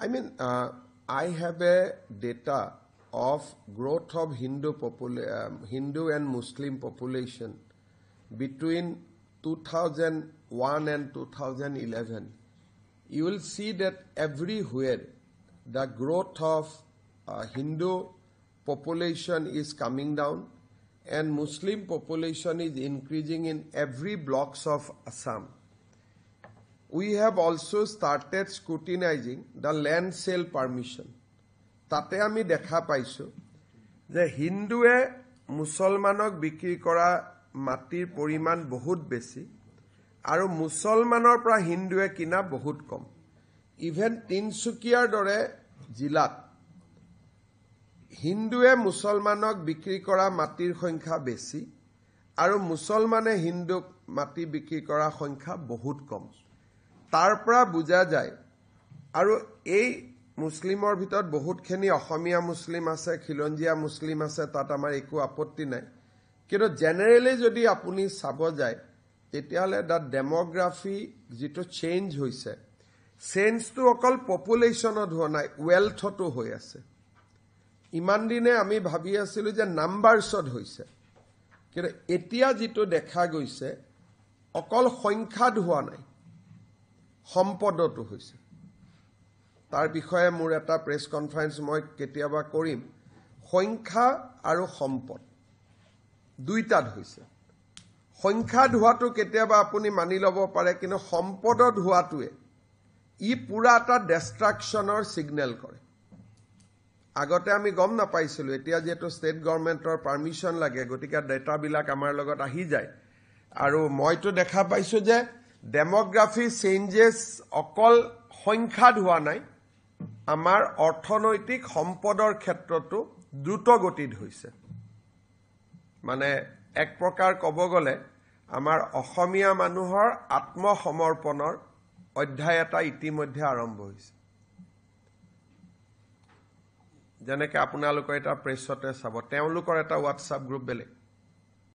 I mean, I have a data of growth of Hindu and Muslim population between 2001 and 2011. You will see that everywhere the growth of Hindu population is coming down and Muslim population is increasing in every blocks of Assam. We have also started scrutinizing the land sale permission. Tate ami dekha paisu je Hindue Musalmanok bikri kora matir poriman bahut besi aru Musalmanor pra Hindue kina bahut kom. Even Tinsukiar dore jilat Hindue Musalmanok bikri kora matir khonkha besi aru Musalmane Hinduk mati bikri kora khonkha bahut kom. তাৰপৰা বুজা যায় আৰু এই মুছলিমৰ ভিতৰত বহুতখিনি অসমীয়া মুছলিম আছে খিলঞ্জিয়া মুছলিম আছে তাত আমাৰ একো আপত্তি নাই কিন্তু জেনাৰেলি যদি আপুনি চাব যায় তেতিয়ালে দা ডেমোগ্ৰাফি যেটো চেঞ্জ হৈছে চেঞ্জটো অকল পপুলেশনত হোৱা নাই ওয়েলথটো হৈ আছে ইমান দিনে আমি ভাবি আছিলো যে নাম্বাৰছত হৈছে কিন্তু এতিয়া যেটো দেখা গৈছে অকল সংখ্যাত হোৱা নাই সম্পদটো হৈছে তাৰ বিষয়ে মোৰ এটা প্ৰেছ কনফাৰেন্স মই কেতিয়াবা কৰিম সংখ্যা আৰু সম্পদ দুইটাত হৈছে সংখ্যা ধোৱাটো কেতিয়াবা আপুনি মানি লব পাৰে কিন্তু সম্পদত হোৱাটোৱে ই পুৰা এটা ডিস্ট্ৰাকচনৰ সিগনেল কৰে আগতে আমি গম নাপাইছিলো এতিয়া যেটো ষ্টেট গভৰ্ণমেণ্টৰ পাৰমিশন লাগে গতিকে ডেটা বিলাক আমাৰ লগত আহি যায় আৰু মইতো দেখা পাইছো যে Demography changes অকল সংখ্যাত হোৱা নাই আমাৰ অৰ্থনৈতিক সম্পদৰ ক্ষেত্ৰতো দ্ৰুত গতিত হৈছে মানে এক প্ৰকাৰ কব গলে আমাৰ অসমীয়া মানুহৰ আত্মসমৰ্পণৰ অধ্যায় এটা ইতিমধ্যে আৰম্ভ হৈছে যেনেকৈ আপোনালোকৰ এটা প্ৰেছতে চাব তেওঁলোকৰ এটা WhatsApp গ্ৰুপ বেলেগ